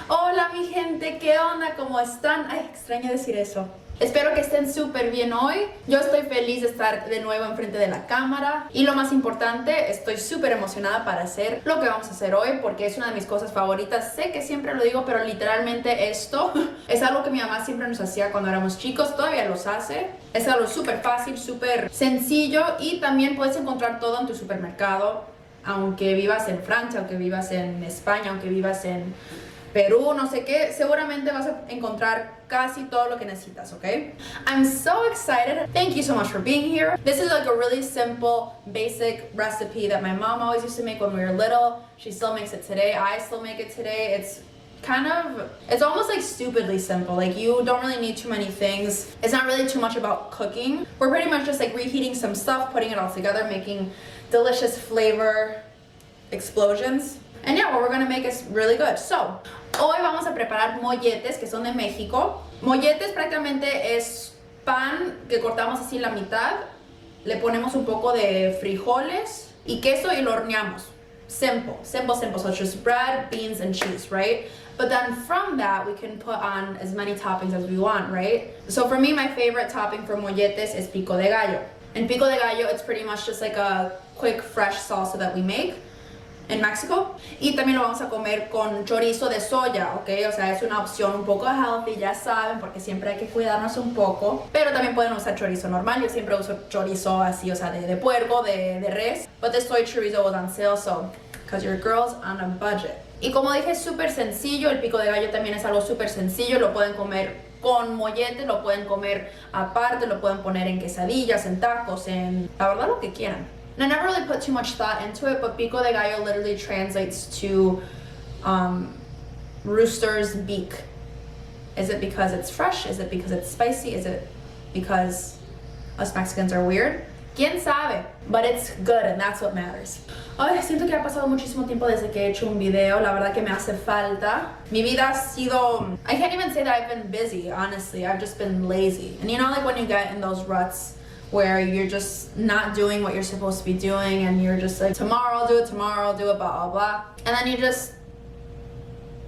Hola mi gente, ¿qué onda? ¿Cómo están? Ay, extraño decir eso. Espero que estén súper bien hoy. Yo estoy feliz de estar de nuevo enfrente de la cámara. Y lo más importante, estoy súper emocionada para hacer lo que vamos a hacer hoy, porque es una de mis cosas favoritas. Sé que siempre lo digo, pero literalmente esto es algo que mi mamá siempre nos hacía cuando éramos chicos. Todavía los hace. Es algo súper fácil, súper sencillo. Y también puedes encontrar todo en tu supermercado. Aunque vivas en Francia, aunque vivas en España, aunque vivas en Perú, no sé qué, seguramente vas a encontrar casi todo lo que necesitas, okay? I'm so excited. Thank you so much for being here. This is like a really simple, basic recipe that my mom always used to make when we were little. She still makes it today. I still make it today. It's almost like stupidly simple. Like you don't really need too many things. It's not really too much about cooking. We're pretty much just like reheating some stuff, putting it all together, making delicious flavor explosions. And yeah, what we're gonna make is really good. So, hoy vamos a preparar molletes, que son de México. Molletes prácticamente es pan que cortamos así la mitad. Le ponemos un poco de frijoles y queso y lo horneamos. Simple. So it's just bread, beans, and cheese, right? But then from that, we can put on as many toppings as we want, right? So for me, my favorite topping for molletes is Pico de Gallo. And Pico de Gallo, it's pretty much just like a quick, fresh salsa that we make en México. Y también lo vamos a comer con chorizo de soya, ¿ok? O sea, es una opción un poco healthy, ya saben, porque siempre hay que cuidarnos un poco. Pero también pueden usar chorizo normal. Yo siempre uso chorizo así, o sea, de puerco, de res. But this soy chorizo was on sale, so, because your girl's on a budget. Y como dije, es súper sencillo. El pico de gallo también es algo súper sencillo. Lo pueden comer con molletes, lo pueden comer aparte, lo pueden poner en quesadillas, en tacos, en la verdad lo que quieran. And I never really put too much thought into it, but pico de gallo literally translates to rooster's beak. Is it because it's fresh? Is it because it's spicy? Is it because us Mexicans are weird? ¿Quién sabe? But it's good and that's what matters. Ay, siento que ha pasado muchísimo tiempo desde que he hecho un video. La verdad que me hace falta. Mi vida ha sido... I can't even say that I've been busy, honestly. I've just been lazy. And you know, like when you get in those ruts where you're just not doing what you're supposed to be doing and you're just like, tomorrow I'll do it, blah, blah, blah. And then you just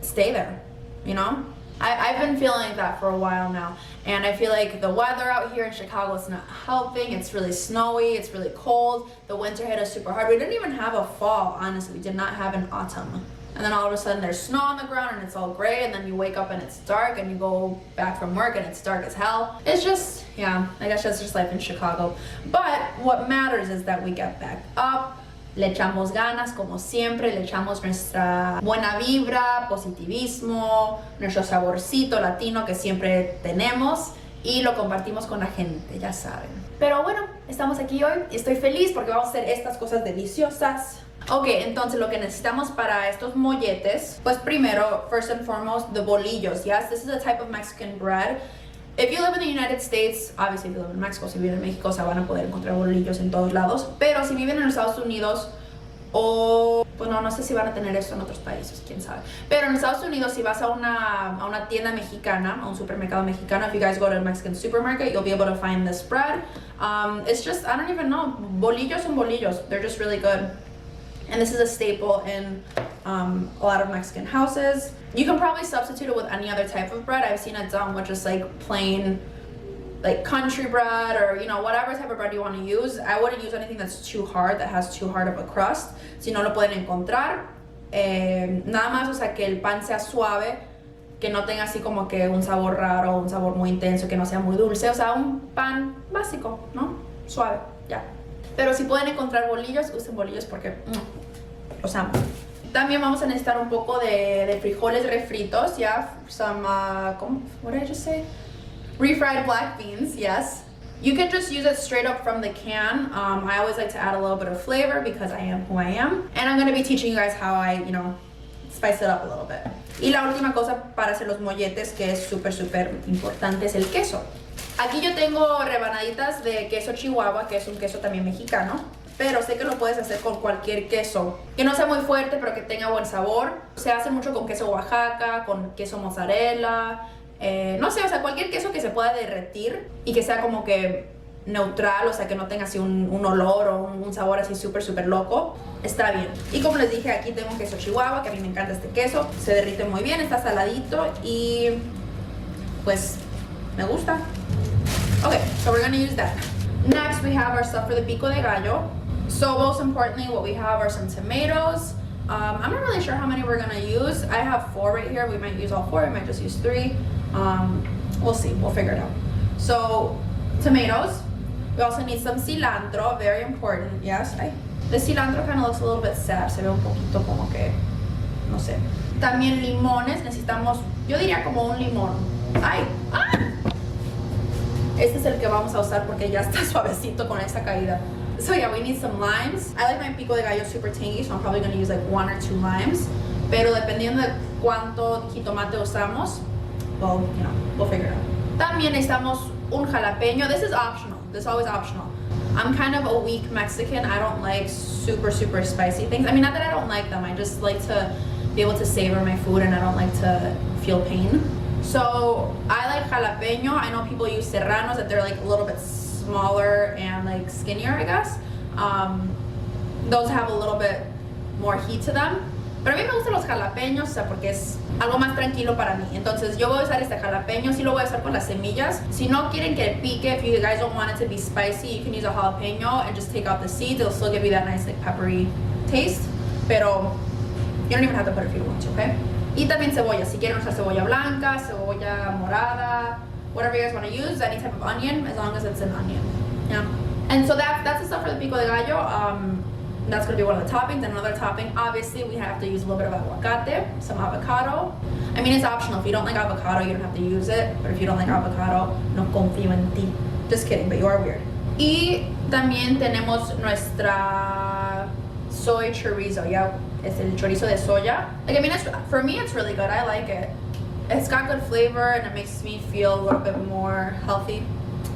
stay there, you know? I've been feeling like that for a while now. And I feel like the weather out here in Chicago is not helping. It's really snowy, it's really cold. The winter hit us super hard. We didn't even have a fall, honestly. We did not have an autumn. And then all of a sudden there's snow on the ground and it's all gray, and then you wake up and it's dark, and you go back from work and it's dark as hell. It's just, yeah, I guess that's just life in Chicago. But what matters is that we get back up, le echamos ganas como siempre, le echamos nuestra buena vibra, positivismo, nuestro saborcito latino que siempre tenemos y lo compartimos con la gente, ya saben. Pero bueno, estamos aquí hoy y estoy feliz porque vamos a hacer estas cosas deliciosas. Ok, entonces lo que necesitamos para estos molletes, pues primero, first and foremost, the bolillos. Yes, this is a type of Mexican bread. If you live in the United States, obviously if you live in Mexico, si viven en México, se van a poder encontrar bolillos en todos lados. Pero si viven en los Estados Unidos, o pues no sé si van a tener esto en otros países, quién sabe. Pero en Estados Unidos, si vas a una tienda mexicana, a un supermercado mexicano, if you guys go to a Mexican supermarket, you'll be able to find this bread. It's just, I don't even know, bolillos son bolillos. They're just really good. And this is a staple in a lot of Mexican houses. You can probably substitute it with any other type of bread. I've seen it done with just like plain, like country bread, or you know, whatever type of bread you want to use. I wouldn't use anything that's too hard, that has too hard of a crust. Si no lo pueden encontrar, nada más, o sea, que el pan sea suave, que no tenga así como que un sabor raro, un sabor muy intenso, que no sea muy dulce. O sea, un pan básico, ¿no? Suave, ya. Pero si pueden encontrar bolillos, usen bolillos porque los amo. También vamos a necesitar un poco de frijoles refritos, yeah, some, what did I just say? Refried black beans, yes. You can just use it straight up from the can. I always like to add a little bit of flavor because I am who I am. And I'm going to be teaching you guys how I, you know, spice it up a little bit. Y la última cosa para hacer los molletes, que es súper importante, es el queso. Aquí yo tengo rebanaditas de queso chihuahua, que es un queso también mexicano. Pero sé que lo puedes hacer con cualquier queso que no sea muy fuerte, pero que tenga buen sabor. Se hace mucho con queso oaxaca, con queso mozzarella, no sé, o sea, cualquier queso que se pueda derretir y que sea como que neutral, o sea que no tenga así un olor o un sabor así súper loco, está bien. Y como les dije, aquí tengo un queso chihuahua, que a mí me encanta este queso, se derrite muy bien, está saladito y pues me gusta. Okay, so we're gonna use that. Next, we have our stuff for the Pico de Gallo. So most importantly, what we have are some tomatoes. I'm not really sure how many we're gonna use. I have 4 right here. We might use all 4, we might just use 3. We'll see, we'll figure it out. So, tomatoes. We also need some cilantro, very important, yes. The cilantro kind of looks a little bit sad, se ve un poquito como que, no sé. También limones, necesitamos, yo diría como un limón. ¡Ay! ¡Ah! Este es el que vamos a usar porque ya está suavecito con esa caída. So yeah, we need some limes. I like my Pico de Gallo super tangy, so I'm probably going to use like 1 or 2 limes. Pero dependiendo de cuánto jitomate usamos, well, you know, we'll figure it out. También necesitamos un jalapeño. This is optional. This is always optional. I'm kind of a weak Mexican. I don't like super spicy things. I mean, not that I don't like them. I just like to be able to savor my food and I don't like to feel pain. So I like jalapeño. I know people use serranos, that they're like a little bit smaller and like skinnier, I guess. Those have a little bit more heat to them. Pero a mí me gustan los jalapeños, o sea, porque es algo más tranquilo para mí. Entonces yo voy a usar este jalapeño, sí lo voy a usar con las semillas. Si no quieren que pique, if you guys don't want it to be spicy, you can use a jalapeno and just take out the seeds. It'll still give you that nice like peppery taste. Pero you don't even have to put it if you don't want to, okay? Y también cebolla, si quieren usar cebolla blanca, cebolla morada, whatever you guys want to use, any type of onion, as long as it's an onion. Yeah. And so that's the stuff for the Pico de Gallo. That's going to be one of the toppings. And another topping, obviously, we have to use a little bit of aguacate, some avocado. I mean, it's optional. If you don't like avocado, you don't have to use it. But if you don't like avocado, no confío en ti. Just kidding, but you are weird. Y también tenemos nuestra soy chorizo, yeah? It's el chorizo de soya. Like, I mean, for me, it's really good. I like it. It's got good flavor and it makes me feel a little bit more healthy.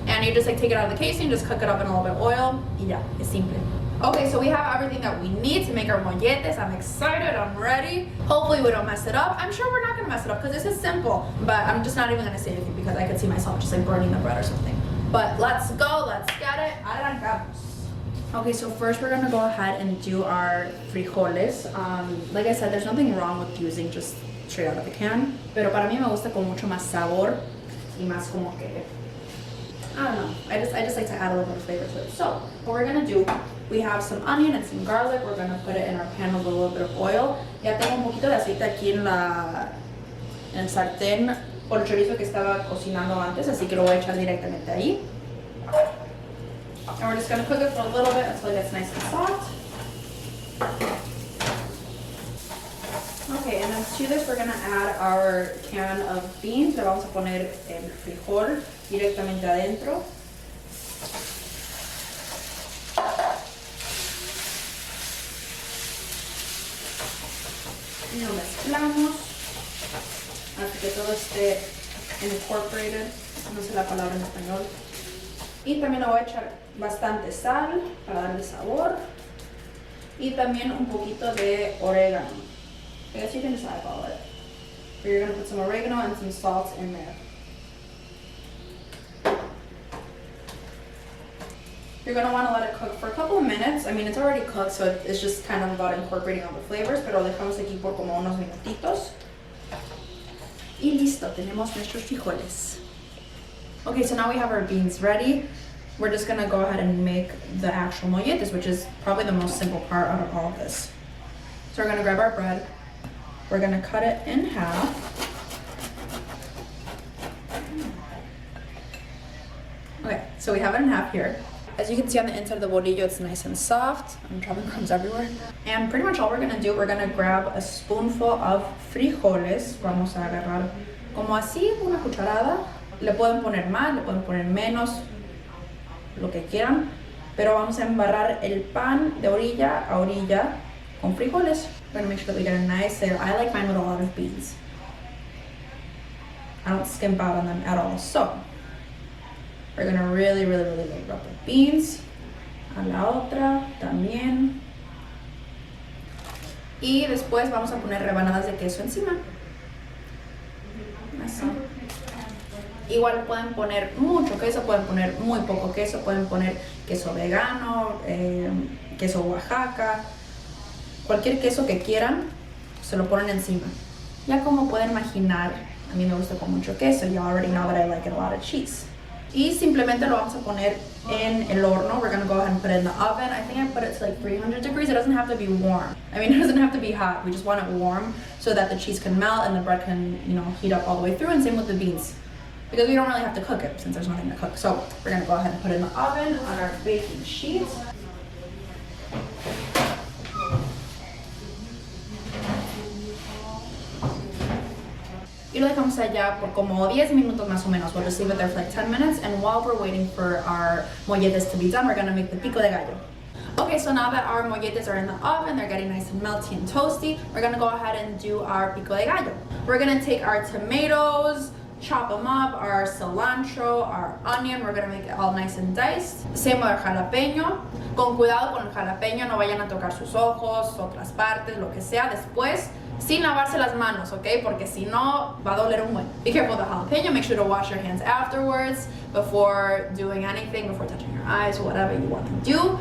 And you just like take it out of the casing, just cook it up in a little bit of oil. Y ya, es simple. Okay, so we have everything that we need to make our molletes. I'm excited, I'm ready. Hopefully we don't mess it up. I'm sure we're not gonna mess it up because this is simple. But I'm just not even gonna say anything because I could see myself just like burning the bread or something. But let's go, let's get it. Arrancamos. Okay, so first we're gonna go ahead and do our frijoles. Like I said, there's nothing wrong with using just straight out of the can. Pero para mí me gusta con mucho más sabor y más como que, I don't know. I just like to add a little bit of flavor to it. So what we're gonna do, we have some onion and some garlic. We're gonna put it in our pan with a little bit of oil. Ya tengo un poquito de aceite aquí en el sartén por el chorizo que estaba cocinando antes, así que lo voy a echar directamente ahí. And we're just gonna cook it for a little bit until it gets nice and soft. Okay, and then to this we're gonna add our can of beans. Le vamos a poner el frijol directamente adentro. Y lo mezclamos hasta que todo esté incorporated. No sé la palabra en español. Y también le voy a echar bastante sal para darle sabor. Y también un poquito de orégano. I guess you can just eyeball it. But you're going to put some oregano and some salt in there. You're going to want to let it cook for a couple of minutes. I mean, it's already cooked, so it's just kind of about incorporating all the flavors. Pero lo dejamos aquí por como unos minutitos. Y listo, tenemos nuestros frijoles. Okay, so now we have our beans ready. We're just gonna go ahead and make the actual molletes, which is probably the most simple part out of all of this. So we're gonna grab our bread. We're gonna cut it in half. Okay, so we have it in half here. As you can see on the inside of the bolillo, it's nice and soft. I'm dropping crumbs everywhere. And pretty much all we're gonna do, we're gonna grab a spoonful of frijoles. Vamos a agarrar como así, una cucharada. Le pueden poner más, le pueden poner menos, lo que quieran. Pero vamos a embarrar el pan de orilla a orilla con frijoles. We're gonna make sure that we get a nice layer. I like mine with a lot of beans. I don't skimp out on them at all. So we're gonna really layer up the beans. A la otra también. Y después vamos a poner rebanadas de queso encima. Así. Igual pueden poner mucho queso, pueden poner muy poco queso, pueden poner queso vegano, queso oaxaca, cualquier queso que quieran, se lo ponen encima. Ya como pueden imaginar, a mí me gusta con mucho queso. You already know that I like it a lot of cheese. Y simplemente lo vamos a poner en el horno. We're gonna go ahead and put it in the oven. I think I put it to like 300 degrees. It doesn't have to be warm. I mean, it doesn't have to be hot. We just want it warm so that the cheese can melt and the bread can, you know, heat up all the way through, and same with the beans. Because we don't really have to cook it since there's nothing to cook. So we're gonna go ahead and put it in the oven on our baking sheet. Y lo dejamos allá por como 10 minutos más o menos. We'll just leave it there for like 10 minutes. And while we're waiting for our molletes to be done, we're gonna make the pico de gallo. Okay, so now that our molletes are in the oven, they're getting nice and melty and toasty, we're gonna go ahead and do our pico de gallo. We're gonna take our tomatoes, chop them up, our cilantro, our onion, we're gonna make it all nice and diced. Same with our jalapeño. Con cuidado con el jalapeño, no vayan a tocar sus ojos, otras partes, lo que sea después, sin lavarse las manos, okay? Porque si no, va a doler un buen. Be careful with the jalapeno, make sure to wash your hands afterwards, before doing anything, before touching your eyes, whatever you want to do.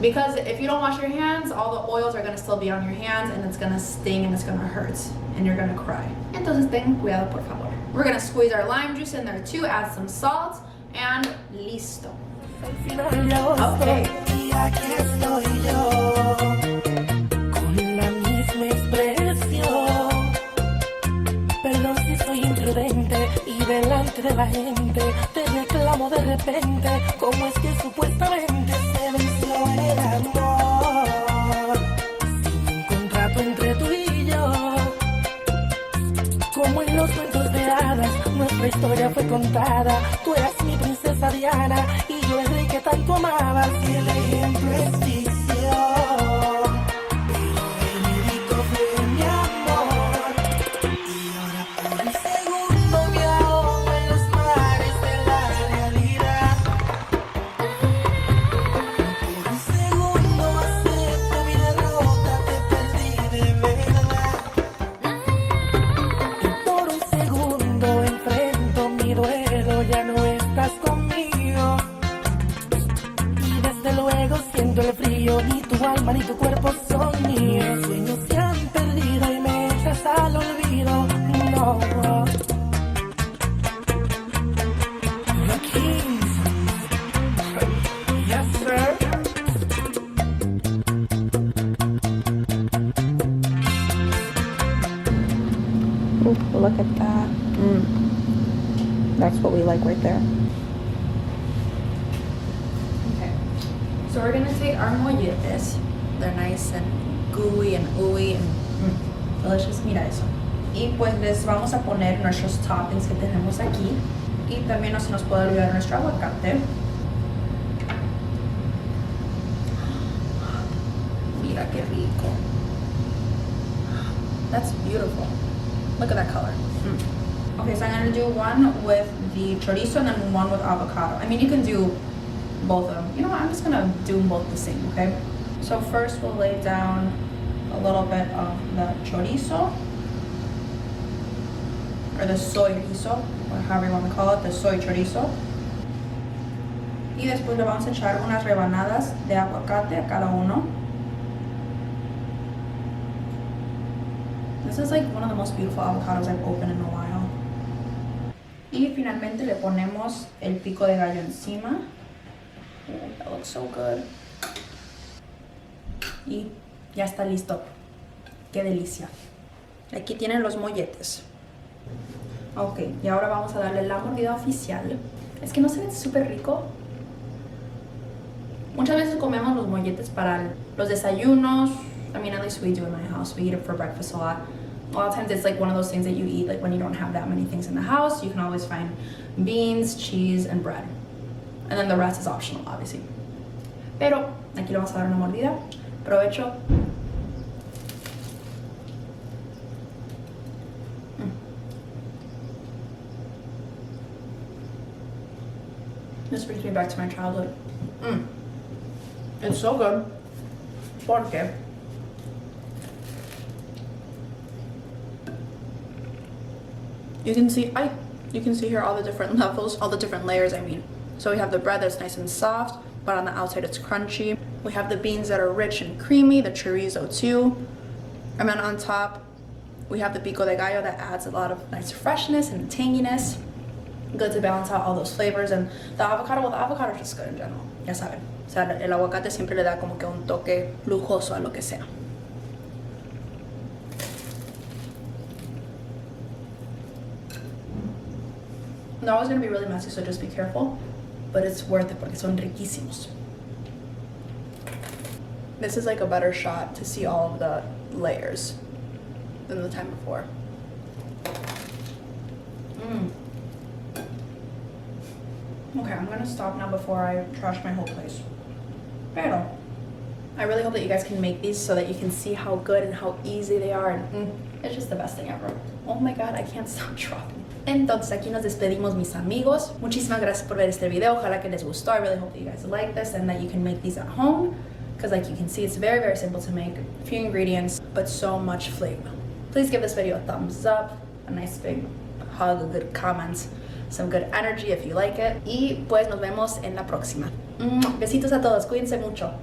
Because if you don't wash your hands, all the oils are gonna still be on your hands and it's gonna sting and it's gonna hurt and you're gonna cry. Entonces ten cuidado, por favor. We're gonna squeeze our lime juice in there too, add some salt, and listo. Okay. Y aquí estoy yo, con la misma expresión. Perdón si soy imprudente y delante de la gente te reclamo de repente. ¿Cómo es que supuestamente se venció el amor? Sin un contrato entre tú y yo. Como en los cuentos de hadas, nuestra historia fue contada. Tú eras mi princesa Diana y yo el rey que tanto amabas. Y el ejemplo es ficción, pero el médico fue mi amor. Y ahora por un segundo me ahogo en los mares de la realidad. Por un segundo acepto mi derrota, te perdí de verdad. Por un segundo enfrento mi duelo, ya no estás conmigo. Y desde luego siento el frío, ni tu alma ni tu cuerpo son míos. Sueños se han perdido y me echas al olvido. No. The Kings. Yes, sir. Ooh, look at that. That's what we like right there. Okay, so we're gonna take our molletes. They're nice and gooey and ooey and delicious. Mira eso. Y pues les vamos a poner nuestros toppings que tenemos aquí. Y también no se nos puede olvidar nuestro aguacate. Mira qué rico. That's beautiful. Look at that color. Okay, so I'm gonna do one with the chorizo and then one with avocado. I mean, you can do both of them. You know what, I'm just gonna do them both the same, okay? So first we'll lay down a little bit of the chorizo, or the soy chorizo, or however you want to call it, the soy chorizo. Y después le vamos a echar unas rebanadas de aguacate a cada uno. This is like one of the most beautiful avocados I've opened in a while. Y finalmente le ponemos el pico de gallo encima. Oh, that looks so good. Y ya está listo. Qué delicia. Aquí tienen los molletes. Ok, y ahora vamos a darle la mordida oficial. Es que no se ve súper rico. Muchas veces comemos los molletes para los desayunos. I mean, at least we do in my house. We eat it for breakfast a lot. A lot of times it's like one of those things that you eat like when you don't have that many things in the house. You can always find beans, cheese, and bread. And then the rest is optional, obviously. Pero aquí le vamos a dar una mordida. Provecho. This brings me back to my childhood. It's so good. Porque you can see, You can see here all the different levels, all the different layers, I mean. So we have the bread that's nice and soft, but on the outside it's crunchy. We have the beans that are rich and creamy, the chorizo too. And then on top, we have the Pico de Gallo that adds a lot of nice freshness and tanginess. Good to balance out all those flavors. And the avocado, well, the avocado is just good in general. Ya saben. O sea, el aguacate siempre le da como que un toque lujoso a lo que sea. They're always going to be really messy, so just be careful. But it's worth it porque son riquísimos. This is like a better shot to see all of the layers than the time before. Okay, I'm gonna stop now before I trash my whole place. Pero I really hope that you guys can make these so that you can see how good and how easy they are. And it's just the best thing ever. Oh my god, I can't stop dropping. Entonces aquí nos despedimos, mis amigos. Muchísimas gracias por ver este video. Ojalá que les gustó. I really hope that you guys like this and that you can make these at home. Because like you can see, it's very, very simple to make. A few ingredients, but so much flavor. Please give this video a thumbs up, a nice big hug, a good comment, some good energy if you like it. Y pues nos vemos en la próxima. Besitos a todos, cuídense mucho.